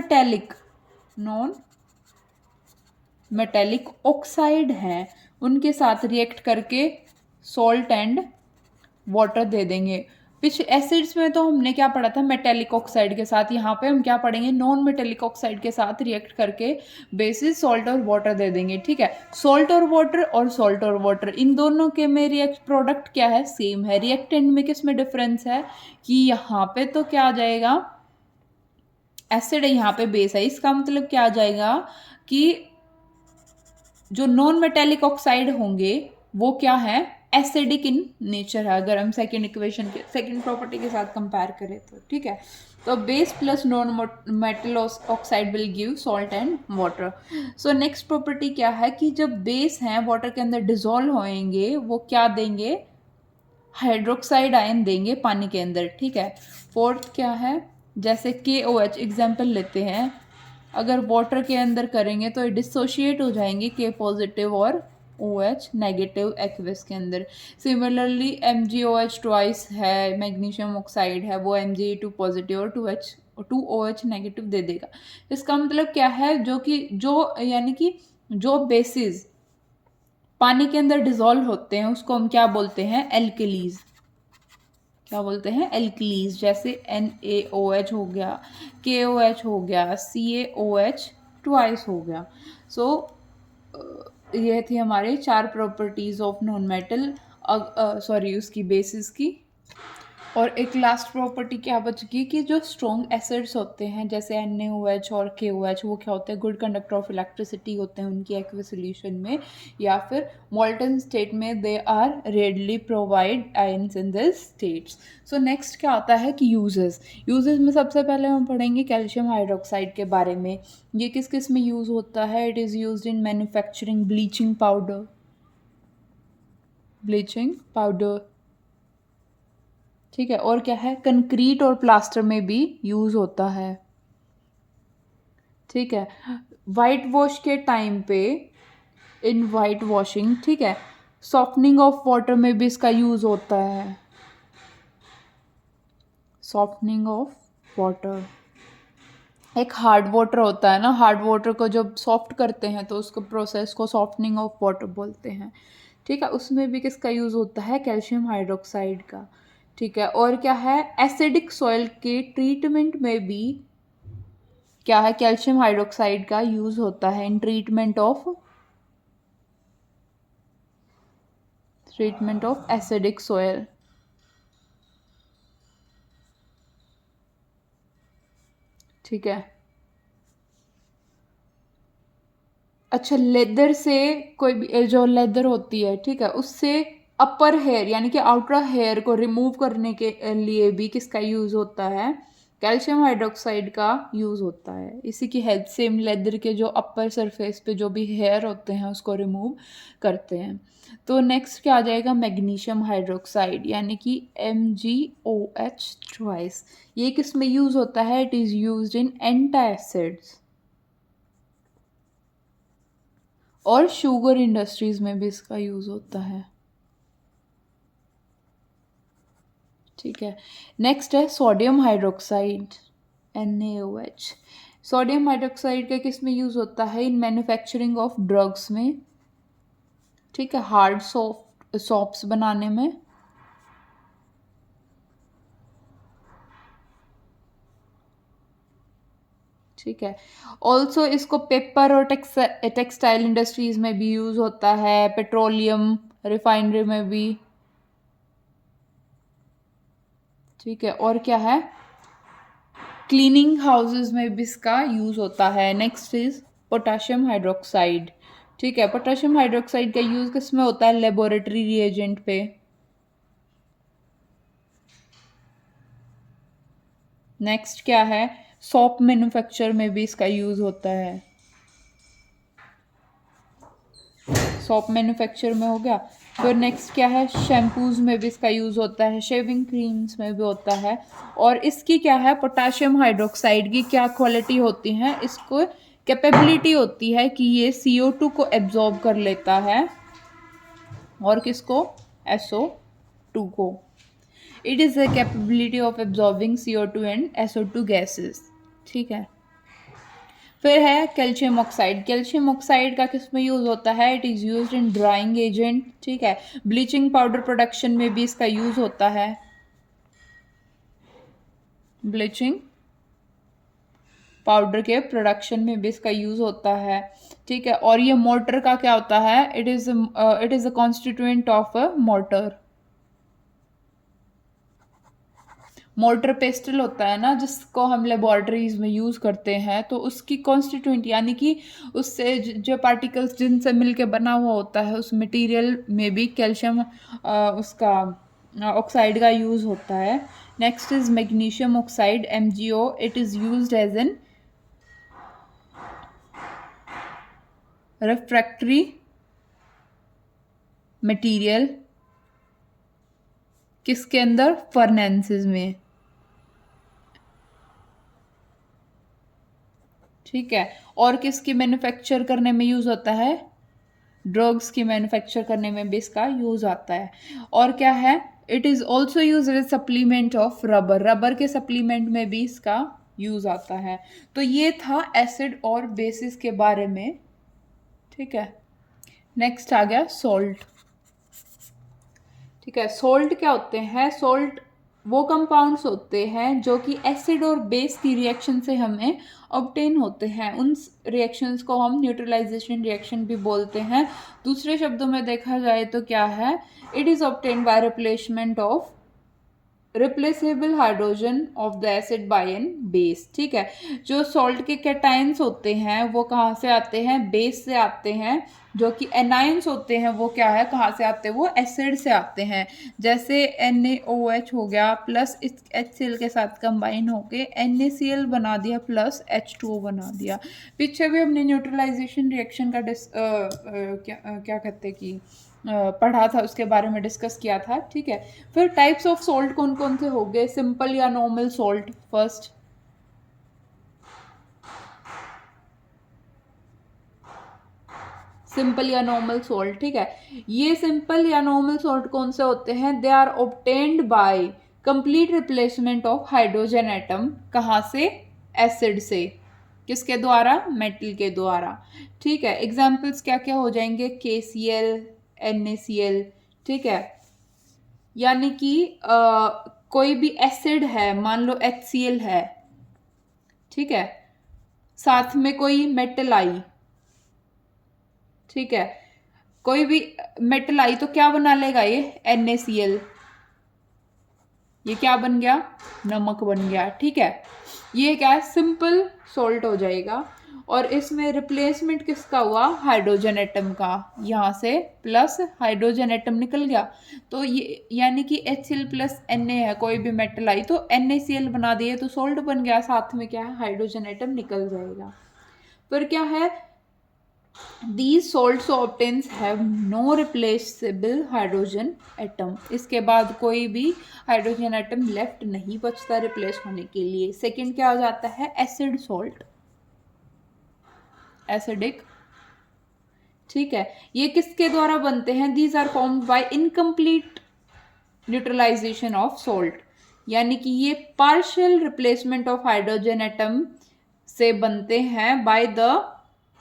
मेटेलिक ऑक्साइड है, उनके साथ रिएक्ट करके सॉल्ट एंड वाटर दे देंगे। पिछ एसिड्स में तो हमने क्या पढ़ा था, मेटेलिक ऑक्साइड के साथ, यहाँ पे हम क्या पढ़ेंगे, नॉन मेटेलिक ऑक्साइड के साथ रिएक्ट करके बेसिस सॉल्ट और वाटर दे देंगे। ठीक है, सॉल्ट और वाटर इन दोनों के में रिएक्ट प्रोडक्ट क्या है, सेम है। रिएक्टेंट में किस में डिफरेंस है कि यहाँ पे तो क्या आ जाएगा, एसिड है, यहाँ पे बेस है। इसका मतलब क्या आ जाएगा कि जो नॉन मेटेलिक ऑक्साइड होंगे वो क्या है, एसिडिक इन नेचर है, अगर हम सेकेंड इक्वेशन के सेकेंड प्रॉपर्टी के साथ कंपेयर करें तो। ठीक है, तो base plus non metal oxide will give salt and water. So next property क्या है कि जब बेस हैं वाटर के अंदर डिजोल्व होएंगे, वो क्या देंगे, हाइड्रोक्साइड आयन देंगे पानी के अंदर। ठीक है, फोर्थ क्या है, जैसे KOH एग्जाम्पल लेते हैं, अगर वाटर के अंदर करेंगे तो डिसोशिएट हो जाएंगे K पॉजिटिव और OH नेगेटिव एक्वस के अंदर। सिमिलरली MgOH ट्वाइस है, मैग्नीशियम ऑक्साइड है, वो Mge2 पॉजिटिव और 2OH नेगेटिव दे देगा। इसका मतलब क्या है, जो यानी कि जो बेसिस पानी के अंदर डिजोल्व होते हैं उसको हम क्या बोलते हैं, एल्कलीज। क्या बोलते हैं, एल्कलीज। जैसे NaOH हो गया, KOH हो गया, CaOH ट्वाइस हो गया। सो ये थी हमारे 4 properties of non metal, sorry उसकी बेसिस की। और एक लास्ट प्रॉपर्टी क्या बच गई कि जो स्ट्रॉन्ग एसिड्स होते हैं जैसे NaOH और KOH, वो क्या होते हैं, गुड कंडक्टर ऑफ इलेक्ट्रिसिटी होते हैं उनकी एक्वस सॉल्यूशन में, या फिर मोल्टन स्टेट में they are readily provide ions in this states. So next क्या आता है कि यूजेस में सबसे पहले हम पढ़ेंगे कैल्शियम हाइड्रोक्साइड के बारे में। ये किस किस में यूज़ होता है, it is use in manufacturing bleaching powder. ठीक है, और क्या है, कंक्रीट और प्लास्टर में भी यूज होता है। ठीक है, वाइट वॉश के टाइम पे इन वाइट वॉशिंग, ठीक है, सॉफ्टनिंग ऑफ वाटर में भी इसका यूज होता है, सॉफ्टनिंग ऑफ वाटर। एक हार्ड वाटर होता है ना, हार्ड वाटर को जब सॉफ्ट करते हैं तो उसको प्रोसेस को सॉफ्टनिंग ऑफ वाटर बोलते हैं। ठीक है, उसमें भी किसका यूज़ होता है, कैल्शियम हाइड्रोक्साइड का। ठीक है, और क्या है, एसिडिक सॉइल के ट्रीटमेंट में भी क्या है, कैल्शियम हाइड्रोक्साइड का यूज़ होता है in treatment of acidic soil. ठीक है, अच्छा, लेदर से कोई भी जो लेदर होती है, ठीक है, उससे अपर हेयर यानी कि आउटर हेयर को रिमूव करने के लिए भी किसका यूज़ होता है, कैल्शियम हाइड्रोक्साइड का यूज़ होता है। इसी की हेल्प से लेदर के जो अपर सरफेस पे जो भी हेयर होते हैं उसको रिमूव करते हैं। तो नेक्स्ट क्या आ जाएगा, मैग्नीशियम हाइड्रोक्साइड यानी कि MgOH ट्वाइस। ये किस में यूज़ होता है, it is use in antacids और शुगर इंडस्ट्रीज में भी इसका यूज़ होता है। ठीक है, नेक्स्ट है sodium hydroxide NaOH। Sodium hydroxide का किस में यूज़ होता है, इन मैन्युफैक्चरिंग ऑफ ड्रग्स में। ठीक है, हार्ड सॉप्स बनाने में। ठीक है। ऑल्सो इसको पेपर और टेक्सटाइल इंडस्ट्रीज में भी यूज होता है, पेट्रोलियम रिफाइनरी में भी। ठीक है, और क्या है, क्लीनिंग हाउसेस में भी इसका यूज होता है। Next is potassium hydroxide. ठीक है, पोटाशियम हाइड्रोक्साइड का यूज किस में होता है, लेबोरेटरी रिएजेंट पे। नेक्स्ट क्या है, सोप मैन्युफैक्चर में भी इसका यूज होता है। सोप मैन्युफैक्चर में हो गया। फिर नेक्स्ट क्या है, शैम्पूज में भी इसका यूज़ होता है, शेविंग क्रीम्स में भी होता है। और इसकी क्या है, पोटाशियम हाइड्रोक्साइड की क्या क्वालिटी होती है, इसको कैपेबिलिटी होती है कि ये CO2 को एब्जॉर्ब कर लेता है, और किसको, SO2 को। It is the capability of absorbing CO2 and SO2 gases. ठीक है। फिर है कैल्शियम ऑक्साइड। कैल्शियम ऑक्साइड का किस में यूज़ होता है, it is used in drying agent. ठीक है, ब्लीचिंग पाउडर प्रोडक्शन में भी इसका यूज़ होता है, ब्लीचिंग पाउडर के प्रोडक्शन में भी इसका यूज़ होता है। ठीक है, और ये मोटर का क्या होता है, it is a constituent of a motor. Mortar pastel होता है ना, जिसको हम लेबोरेटरीज में यूज़ करते हैं, तो उसकी कॉन्स्टिट्यूएंट यानी कि उससे जो पार्टिकल्स जिनसे मिलके बना हुआ होता है, उस मटेरियल में भी कैल्शियम उसका ऑक्साइड का यूज़ होता है। Next is magnesium oxide, MgO। It is used as an refractory material, किसके अंदर, फर्नेंसेस में। ठीक है, और किसकी मैन्युफैक्चर करने में यूज़ होता है, ड्रग्स की मैन्युफैक्चर करने में भी इसका यूज़ आता है। और क्या है, it is also use as supplement of rubber. Rubber के सप्लीमेंट में भी इसका यूज़ आता है। तो ये था एसिड और बेसिस के बारे में। ठीक है, नेक्स्ट आ गया सॉल्ट। ठीक है, सोल्ट क्या होते हैं, सोल्ट वो कंपाउंड्स होते हैं जो कि एसिड और बेस की रिएक्शन से हमें ऑब्टेन होते हैं। उन रिएक्शंस को हम न्यूट्रलाइजेशन रिएक्शन भी बोलते हैं। दूसरे शब्दों में देखा जाए तो क्या है, it is obtain by replacement of replaceable hydrogen of the acid by an base. ठीक है, जो सॉल्ट के कैटायंस होते हैं वो कहाँ से आते हैं, बेस से आते हैं। जो कि एनायंस होते हैं वो क्या है, कहाँ से आते हैं, वो एसिड से आते हैं। जैसे NaOH हो गया प्लस इस HCl के साथ कंबाइन होके NaCl बना दिया प्लस H2O बना दिया। पीछे भी हमने न्यूट्रलाइजेशन रिएक्शन का क्या कहते हैं कि पढ़ा था, उसके बारे में डिस्कस किया था। ठीक है, फिर टाइप्स ऑफ सॉल्ट कौन कौन से हो गए, सिंपल या नॉर्मल सॉल्ट। फर्स्ट सिंपल या नॉर्मल सॉल्ट। ठीक है, ये सिंपल या नॉर्मल सॉल्ट कौन से होते हैं, they are obtained by complete replacement of hydrogen atom. कहाँ से, एसिड से। किसके द्वारा, मेटल के द्वारा। ठीक है, एग्जाम्पल्स क्या क्या हो जाएंगे, KCl, NaCl। ठीक है, यानी कि कोई भी एसिड है, मान लो HCl है, ठीक है, साथ में कोई मेटल आई। ठीक है, कोई भी मेटल आई तो क्या बना लेगा ये, NaCl। ये क्या बन गया, नमक बन गया। ठीक है, ये क्या है, सिंपल सॉल्ट हो जाएगा। और इसमें रिप्लेसमेंट किसका हुआ, हाइड्रोजन एटम का, यहाँ से प्लस हाइड्रोजन एटम निकल गया। तो ये यानी कि HCl प्लस Na है, कोई भी मेटल आई तो NaCl बना दिए तो सॉल्ट बन गया, साथ में क्या है, हाइड्रोजन एटम निकल जाएगा। फिर क्या है, These salts obtains have no replaceable hydrogen atom। इसके बाद कोई भी हाइड्रोजन एटम लेफ्ट नहीं बचता रिप्लेस होने के लिए। सेकंड क्या हो जाता है, एसिड सॉल्ट, एसिडिक। ठीक है, ये किसके द्वारा बनते हैं, these are formed by incomplete neutralisation of salt. यानी कि ये partial replacement of hydrogen atom से बनते हैं बाय द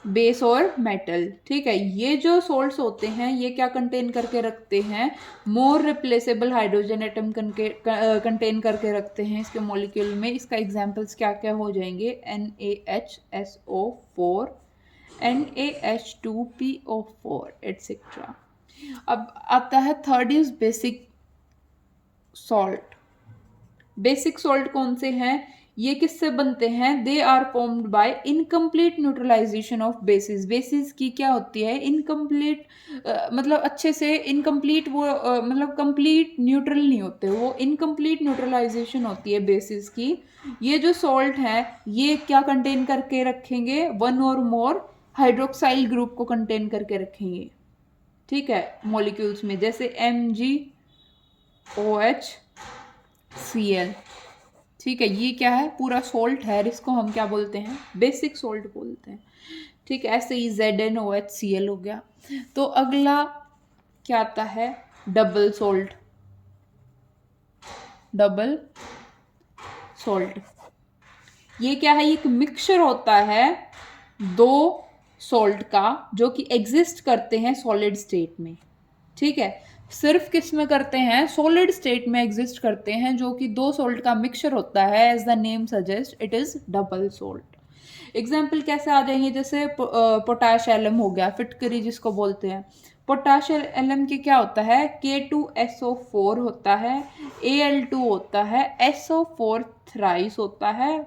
बेस और मेटल, ठीक है। ये जो सॉल्ट्स होते हैं ये क्या कंटेन करके रखते हैं, मोर रिप्लेसेबल हाइड्रोजन एटम कंटेन करके रखते हैं इसके मॉलिक्यूल में। इसका एग्जांपल्स क्या क्या हो जाएंगे, NaHSO4, NaH2PO4 एटसेट्रा। अब आता है third is basic salt. Basic salt कौन से हैं, ये किससे बनते हैं, they are formed by incomplete neutralisation of bases. Bases की क्या होती है, इनकम्प्लीट, मतलब अच्छे से इनकम्प्लीट, वो मतलब कंप्लीट न्यूट्रल नहीं होते, वो इनकम्प्लीट न्यूट्रलाइजेशन होती है बेसिस की। ये जो सॉल्ट है ये क्या कंटेन करके रखेंगे, वन और मोर हाइड्रोक्साइल ग्रुप को कंटेन करके रखेंगे, ठीक है, मॉलिक्यूल्स में, जैसे MgOH Cl, ठीक है। ये क्या है, पूरा सोल्ट है, इसको हम क्या बोलते हैं, बेसिक सोल्ट बोलते हैं, ठीक है। ऐसे ही ZnOHCl हो गया। तो अगला क्या आता है, डबल सोल्ट। डबल सोल्ट ये क्या है, एक मिक्सचर होता है दो सोल्ट का जो कि एग्जिस्ट करते हैं सॉलिड स्टेट में, ठीक है। सिर्फ किस में करते हैं, सॉलिड स्टेट में एग्जिस्ट करते हैं, जो कि दो सोल्ट का मिक्सचर होता है, as the name suggest it is double salt. Example कैसे आ जाएंगे, जैसे पोटाश एलम हो गया, फिटकरी जिसको बोलते हैं। पोटाश एलम के क्या होता है, K2SO4 होता है, Al2 होता है, SO4 थ्राइस होता है,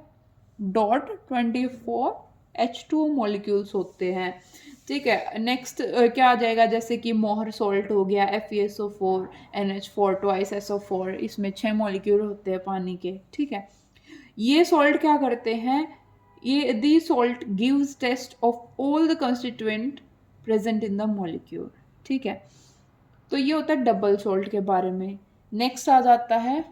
.24H2 मॉलिक्यूल्स होते हैं, ठीक है। नेक्स्ट क्या आ जाएगा, जैसे कि मोहर सॉल्ट हो गया, FeSO4 NH4 ट्वाइस SO4, इसमें 6 मॉलिक्यूल होते हैं पानी के, ठीक है। ये सॉल्ट क्या करते हैं, ये the salt gives test of all the constituent present in the molecule, ठीक है। तो ये होता है डबल सॉल्ट के बारे में। नेक्स्ट आ जाता है,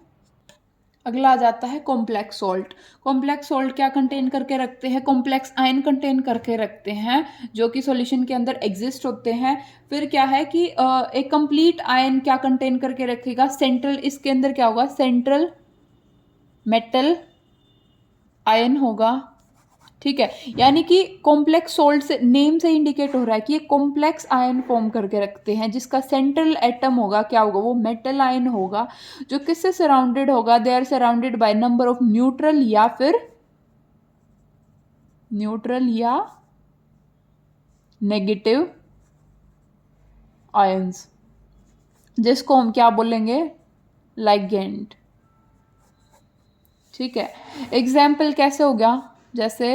अगला आ जाता है कॉम्प्लेक्स सॉल्ट। कॉम्प्लेक्स सॉल्ट क्या कंटेन करके रखते हैं, कॉम्प्लेक्स आयन कंटेन करके रखते हैं जो कि सॉल्यूशन के अंदर एग्जिस्ट होते हैं। फिर क्या है कि एक कंप्लीट आयन क्या कंटेन करके रखेगा, सेंट्रल, इसके अंदर क्या होगा, सेंट्रल मेटल आयन होगा, ठीक है। यानी कि कॉम्प्लेक्स सॉल्ट से नेम से इंडिकेट हो रहा है कि ये कॉम्प्लेक्स आयन फॉर्म करके रखते हैं, जिसका सेंट्रल एटम होगा क्या होगा, वो मेटल आयन होगा, जो किससे सराउंडेड होगा, they are surrounded by number of neutral या नेगेटिव आयंस, जिसको हम क्या बोलेंगे, लाइगेंड, ठीक है। एग्जाम्पल कैसे हो गया, जैसे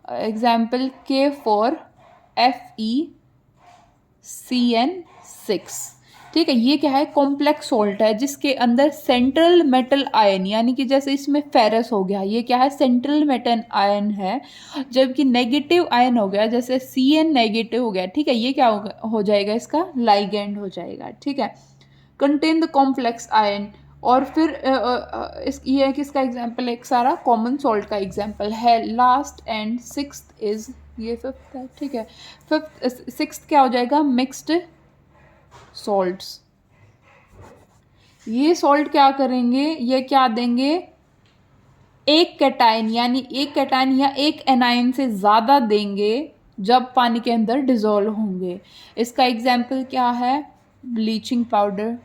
एग्जाम्पल K4FeCN6, ठीक है। ये क्या है, कॉम्प्लेक्स सॉल्ट है जिसके अंदर सेंट्रल मेटल आयन, यानी कि जैसे इसमें फेरस हो गया, ये क्या है, सेंट्रल मेटल आयन है, जबकि नेगेटिव आयन हो गया, जैसे Cn नेगेटिव हो गया, ठीक है। ये क्या हो जाएगा, इसका लाइगेंड हो जाएगा, ठीक है। Contain the complex ion. और फिर ये किसका एग्जाम्पल है, एक सारा कॉमन सॉल्ट का एग्जाम्पल है। लास्ट एंड सिक्स्थ इज, ये फिफ्थ है, ठीक है। फिफ्थ सिक्स्थ क्या हो जाएगा, मिक्स्ड सॉल्ट्स। ये सॉल्ट क्या करेंगे, ये क्या देंगे, एक कैटायन, यानी एक कैटायन या एक एनायन से ज़्यादा देंगे जब पानी के अंदर डिजोल्व होंगे। इसका एग्जाम्पल क्या है, ब्लीचिंग पाउडर,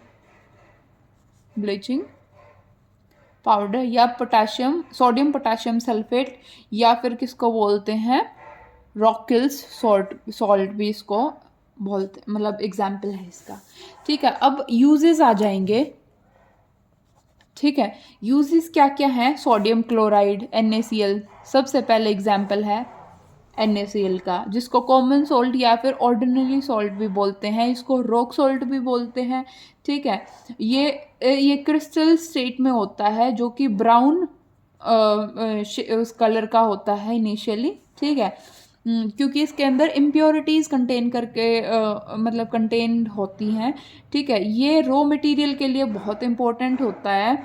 ब्लीचिंग पाउडर, या पोटाशियम, सोडियम पोटाशियम सल्फेट, या फिर किसको बोलते हैं, रॉकिल्स सॉल्ट भी इसको बोलते, मतलब एग्जाम्पल है इसका, ठीक है। अब यूजेस आ जाएंगे, ठीक है। यूजेस क्या क्या है, सोडियम क्लोराइड NaCl सबसे पहले एग्जाम्पल है NaCl का, जिसको कॉमन सॉल्ट या फिर ऑर्डिनरी सॉल्ट भी बोलते हैं, इसको रॉक सॉल्ट भी बोलते हैं, ठीक है। ये क्रिस्टल स्टेट में होता है, जो कि ब्राउन उस कलर का होता है इनिशियली, ठीक है। क्योंकि इसके अंदर इम्प्योरिटीज़ कंटेन करके मतलब कंटेन होती हैं, ठीक है। ये रॉ मटेरियल के लिए बहुत इंपॉर्टेंट होता है,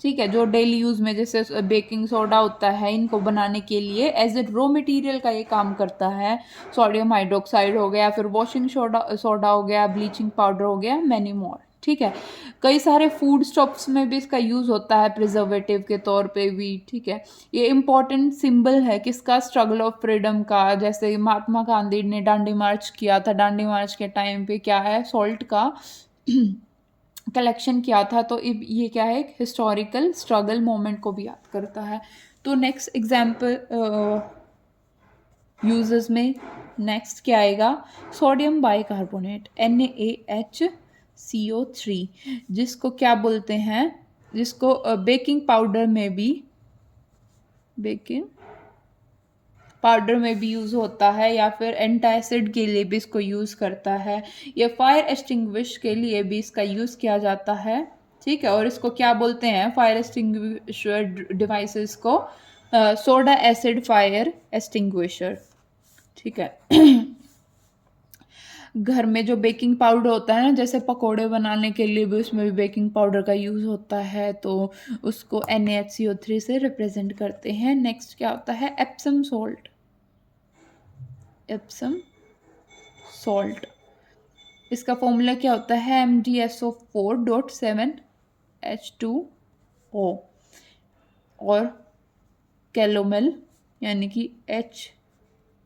ठीक है। जो डेली यूज़ में जैसे बेकिंग सोडा होता है, इनको बनाने के लिए एज ए रॉ मटेरियल का ये काम करता है। सोडियम हाइड्रोक्साइड हो गया, फिर वॉशिंग सोडा हो गया, ब्लीचिंग पाउडर हो गया, मैनी मोर, ठीक है। कई सारे फूड स्टॉप्स में भी इसका यूज़ होता है प्रिजर्वेटिव के तौर पे भी, ठीक है। ये इम्पोर्टेंट सिंबल है किसका, स्ट्रगल ऑफ फ्रीडम का। जैसे महात्मा गांधी ने दांडी मार्च किया था, दांडी मार्च के टाइम पे क्या है, सॉल्ट का कलेक्शन किया था, तो ये क्या है, एक हिस्टोरिकल स्ट्रगल मोमेंट को भी याद करता है। तो नेक्स्ट एग्जाम्पल यूजेस में नेक्स्ट क्या आएगा, सोडियम बाइकार्बोनेट NaHCO3, जिसको क्या बोलते हैं, जिसको बेकिंग पाउडर में भी यूज़ होता है, या फिर एंटासिड के लिए भी इसको यूज़ करता है, या फायर एक्सटिंग्विश के लिए भी इसका यूज़ किया जाता है, ठीक है। और इसको क्या बोलते हैं, फायर एक्सटिंग्विशर डिवाइसेस को सोडा एसिड फायर एक्सटिंग्विशर, ठीक है। घर में जो बेकिंग पाउडर होता है ना, जैसे पकोड़े बनाने के लिए भी उसमें भी बेकिंग पाउडर का यूज़ होता है, तो उसको NaHCO3 से रिप्रेजेंट करते हैं। नेक्स्ट क्या होता है, एप्सम सॉल्ट। इसका फॉर्मूला क्या होता है, MgSO4.7H2O, और कैलोमल यानी कि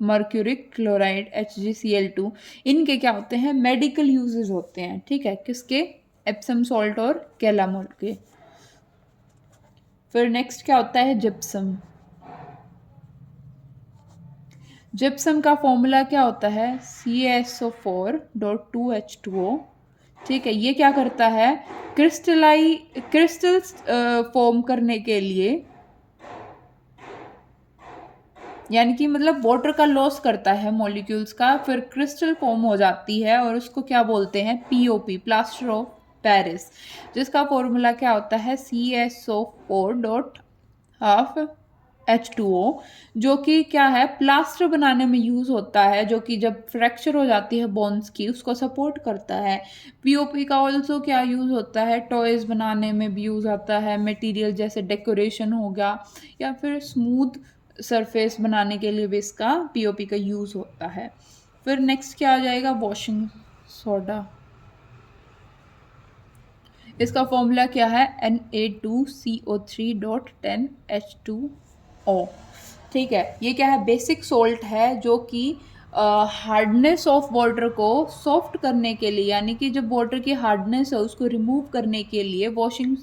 मर्क्यूरिक क्लोराइड HgCl2, इनके क्या होते हैं, मेडिकल यूजेस होते हैं, ठीक है, किसके, एप्सम सॉल्ट और कैलामोल के। फिर नेक्स्ट क्या होता है, जिप्सम का फॉर्मूला क्या होता है, CaSO4.2H2O, ठीक है। ये क्या करता है, क्रिस्टल्स फॉर्म करने के लिए, यानी कि मतलब वाटर का लॉस करता है मॉलिक्यूल्स का, फिर क्रिस्टल फॉर्म हो जाती है, और उसको क्या बोलते हैं, POP, प्लास्टर ऑफ पेरिस, जिसका फॉर्मूला क्या होता है, CaSO4.12H2O, जो कि क्या है, प्लास्टर बनाने में यूज़ होता है, जो कि जब फ्रैक्चर हो जाती है बोन्स की, उसको सपोर्ट करता है। POP का ऑल्सो क्या यूज़ होता है, टॉयज बनाने में भी यूज़ आता है, मटेरियल जैसे डेकोरेशन हो गया, या फिर स्मूथ सरफेस बनाने के लिए भी इसका POP का यूज़ होता है। फिर नेक्स्ट क्या आ जाएगा, वॉशिंग सोडा। इसका फॉर्मूला क्या है, Na2CO3.10H2O, ठीक है। ये क्या है, बेसिक सोल्ट है, जो कि हार्डनेस ऑफ वाटर को सॉफ्ट करने के लिए, यानी कि जब वाटर की हार्डनेस है उसको रिमूव करने के लिए वॉशिंग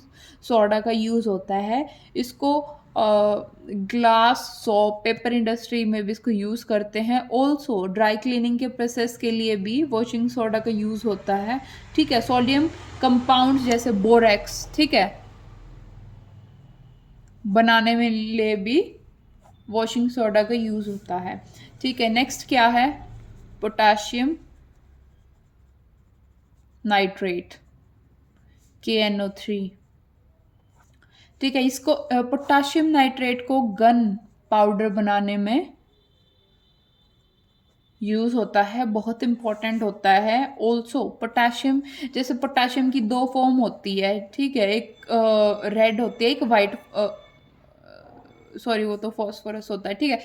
सोडा का यूज़ होता है। इसको ग्लास, सॉप, पेपर इंडस्ट्री में भी इसको यूज़ करते हैं। ऑल्सो ड्राई क्लीनिंग के प्रोसेस के लिए भी वॉशिंग सोडा का यूज़ होता है, ठीक है। सोडियम कंपाउंड जैसे बोरेक्स, ठीक है, बनाने में लिए भी वॉशिंग सोडा का यूज़ होता है, ठीक है। नेक्स्ट क्या है, पोटाशियम नाइट्रेट KNO3, ठीक है। इसको पोटाशियम नाइट्रेट को गन पाउडर बनाने में यूज़ होता है, बहुत इंपॉर्टेंट होता है। ऑल्सो पोटाशियम, जैसे पोटाशियम की दो फॉर्म होती है, ठीक है, एक रेड होती है, एक वाइट, सॉरी वो तो फॉस्फोरस होता है, ठीक है।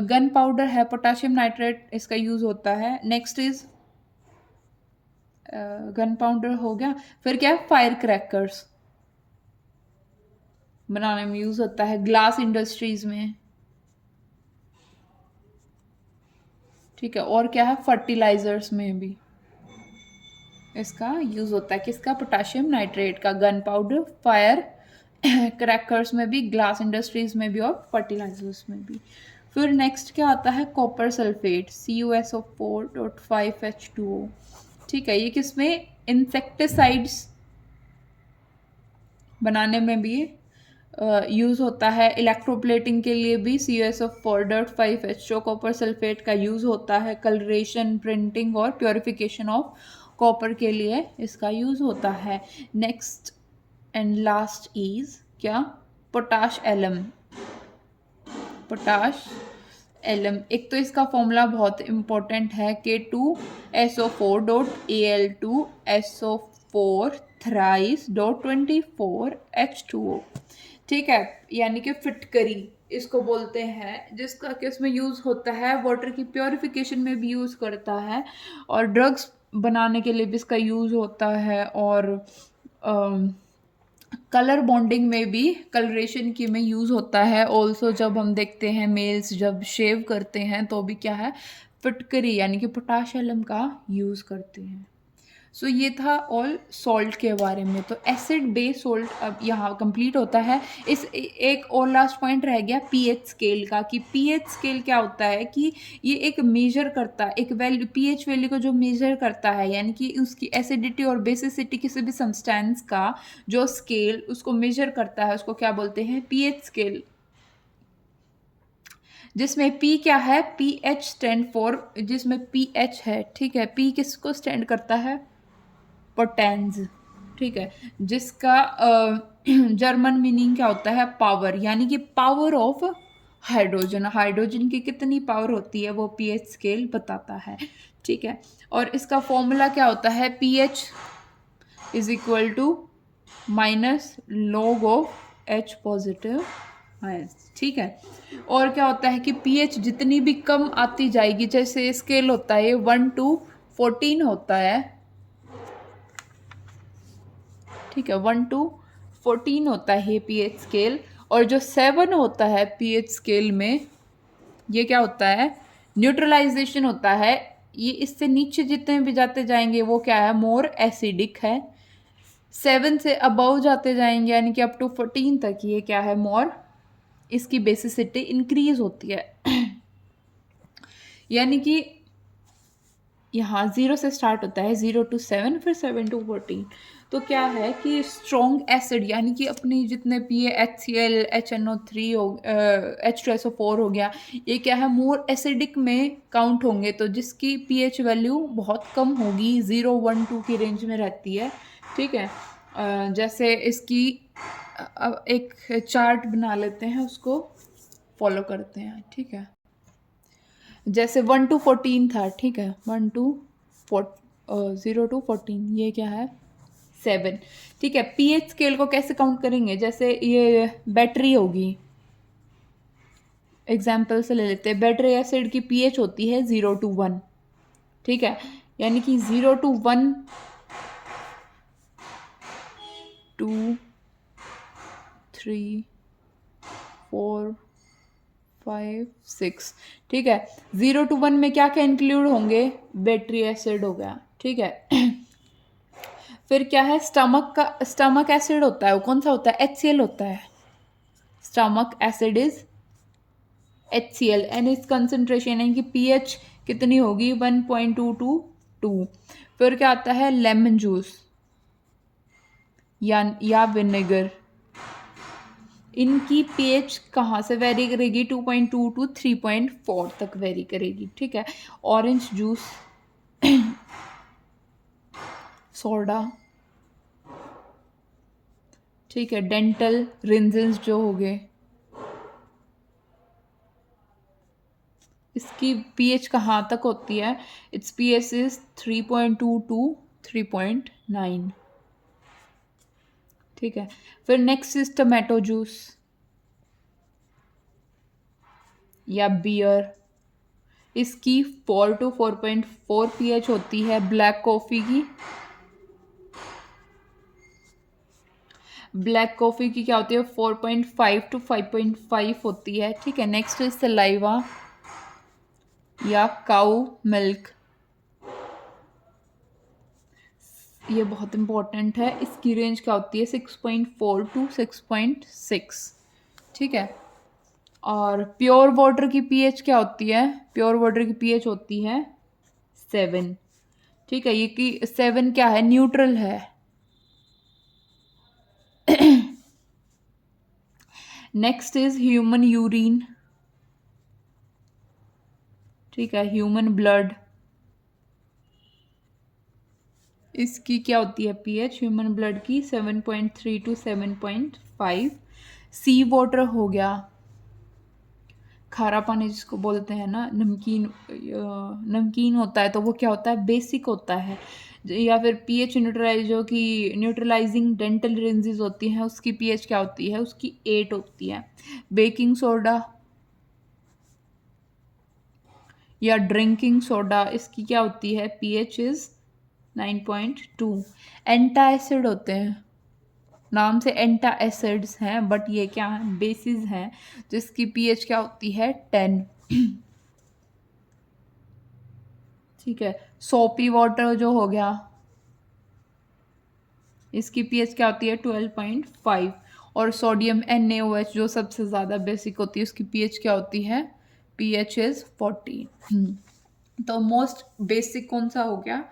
गन पाउडर है, पोटाशियम नाइट्रेट इसका यूज़ होता है। नेक्स्ट इज गन पाउडर हो गया। फिर क्या है, फायर क्रैकर्स बनाने में यूज़ होता है, ग्लास इंडस्ट्रीज में, ठीक है। और क्या है, फर्टिलाइजर्स में भी इसका यूज़ होता है, किसका, पोटाशियम नाइट्रेट का, गन पाउडर, फायर क्रैकर्स में भी, ग्लास इंडस्ट्रीज में भी, और फर्टिलाइजर्स में भी। फिर नेक्स्ट क्या आता है, कॉपर सल्फेट CuSO4.5H2O, ठीक है। ये किसमें, इंसेक्टिसाइड्स बनाने में भी यूज़ होता है। इलेक्ट्रोप्लेटिंग के लिए भी CuSO4.5H2O कॉपर सल्फेट का यूज़ होता है। कलरेशन, प्रिंटिंग और प्योरिफिकेशन ऑफ कॉपर के लिए इसका यूज़ होता है। नेक्स्ट एंड लास्ट इज क्या, पोटाश एलम। एक तो इसका फॉर्मूला बहुत इंपॉर्टेंट है, K2SO4.Al2SO4 thrice.24H2O, ठीक है। यानी कि फिटकरी इसको बोलते हैं, जिसका कि इसमें यूज़ होता है, वाटर की प्योरिफिकेशन में भी यूज़ करता है, और ड्रग्स बनाने के लिए भी इसका यूज़ होता है, और कलर बॉन्डिंग में भी कलरेशन की में यूज़ होता है। ऑल्सो जब हम देखते हैं मेल्स जब शेव करते हैं तो भी क्या है, फिटकरी यानी कि पोटाश एलम का यूज़ करते हैं। सो ये था ऑल सॉल्ट के बारे में। तो एसिड बेस सॉल्ट अब यहाँ कंप्लीट होता है। एक और लास्ट पॉइंट रह गया पीएच स्केल का, कि पीएच स्केल क्या होता है, कि ये एक मेजर करता है, एक वैल्यू पीएच वैल्यू को जो मेजर करता है, यानी कि उसकी एसिडिटी और बेसिसिटी किसी भी सब्सटेंस का जो स्केल उसको मेजर करता है, उसको क्या बोलते हैं, पीएच स्केल। जिसमें पी क्या है, पी एच स्टैंड फॉर, जिसमें पी एच है, ठीक है, पी किसको स्टैंड करता है, पोटेंस, ठीक है, जिसका जर्मन मीनिंग क्या होता है, पावर, यानी कि पावर ऑफ हाइड्रोजन, हाइड्रोजन की कितनी पावर होती है वो पीएच स्केल बताता है, ठीक है। और इसका फॉर्मूला क्या होता है, pH is equal to minus log of H positive ions, ठीक है। और क्या होता है कि पीएच जितनी भी कम आती जाएगी, जैसे स्केल होता है 1 to 14 होता है, ठीक है, 1 to 14 होता है पीएच स्केल, और जो 7 होता है पीएच स्केल में, ये क्या होता है, न्यूट्रलाइजेशन होता है। ये इससे नीचे जितने भी जाते जाएंगे वो क्या है, मोर एसिडिक है। 7 से अबव जाते जाएंगे यानी कि अप टू 14 तक, ये क्या है, मोर, इसकी बेसिसिटी इंक्रीज होती है। यानी कि यहाँ 0 से स्टार्ट होता है, 0 to 7, फिर 7 to 14। तो क्या है कि स्ट्रॉन्ग एसिड, यानी कि अपनी जितने भी HCl, HNO3 हो, H2SO4 हो गया, ये क्या है, मोर एसिडिक में काउंट होंगे, तो जिसकी pH वैल्यू बहुत कम होगी, 0, 1, 2 की रेंज में रहती है, ठीक है। जैसे इसकी अब एक चार्ट बना लेते हैं, उसको फॉलो करते हैं, ठीक है। जैसे 1 to 14 था, ठीक है, 1 to 0 to 14, ये क्या है, 7, ठीक है। पीएच स्केल को कैसे काउंट करेंगे, जैसे ये बैटरी होगी, एग्जाम्पल से ले लेते हैं, बैटरी एसिड की पीएच होती है 0 to 1, ठीक है, यानी कि 0 to 1 2 3 4 5 6, ठीक है। 0 to 1 में क्या क्या इंक्लूड होंगे, बैटरी एसिड हो गया, ठीक है। फिर क्या है, स्टमक एसिड होता है, वो कौन सा होता है, HCl होता है। Stomach acid is HCl and इस कंसंट्रेशन यानी कि पीएच कितनी होगी, 1.2 to 2। फिर क्या आता है, लेमन जूस या विनेगर, इनकी पीएच कहाँ से वेरी करेगी, 2.2 to 3.4 तक वेरी करेगी, ठीक है। ऑरेंज जूस, सोडा, ठीक है, डेंटल रिंजन्स जो हो गए, इसकी पीएच कहाँ तक होती है, इट्स पीएच इज 3.2 to 3.9, ठीक है। फिर नेक्स्ट इज टोमेटो जूस या बियर, इसकी 4 to 4.4 पीएच होती है। ब्लैक कॉफ़ी की, ब्लैक कॉफ़ी की क्या होती है, 4.5 to 5.5 होती है, ठीक है। नेक्स्ट इज सलाइवा या काऊ मिल्क, ये बहुत इंपॉर्टेंट है, इसकी रेंज क्या होती है, 6.4 to 6.6, ठीक है। और प्योर वाटर की पीएच क्या होती है, प्योर वाटर की पीएच होती है 7, ठीक है। ये कि 7 क्या है, न्यूट्रल है। नेक्स्ट इज ह्यूमन यूरिन, ठीक है, ह्यूमन ब्लड, इसकी क्या होती है पीएच, ह्यूमन ब्लड की 7.3 to 7.5। सी वाटर हो गया, खारा पानी जिसको बोलते हैं ना, नमकीन, नमकीन होता है तो वो क्या होता है, बेसिक होता है। या फिर पीएच न्यूट्रलाइज, जो कि न्यूट्रलाइजिंग डेंटल रिंजेस होती हैं, उसकी पीएच क्या होती है, उसकी 8 होती है। बेकिंग सोडा या ड्रिंकिंग सोडा, इसकी क्या होती है, पीएच इज 9.2। एंटा एसिड होते हैं, नाम से एंटा एसिड्स हैं, बट ये क्या है, बेसिस हैं जिसकी पीएच क्या होती है 10। ठीक है। सोपी वाटर जो हो गया, इसकी पीएच क्या होती है 12.5। और सोडियम NaOH जो सबसे ज़्यादा बेसिक होती है, उसकी पीएच क्या होती है, पीएच इज 14। तो मोस्ट बेसिक कौन सा हो गया,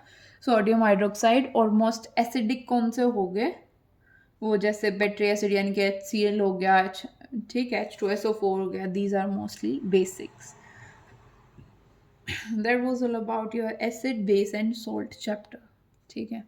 सोडियम हाइड्रोक्साइड। और मोस्ट एसिडिक कौन से हो गए, वो जैसे बैटरी एसिड यानी कि HCl हो गया, ठीक है, H2SO4 हो गया। These are mostly basics. That was all about your acid base and salt chapter. ठीक है।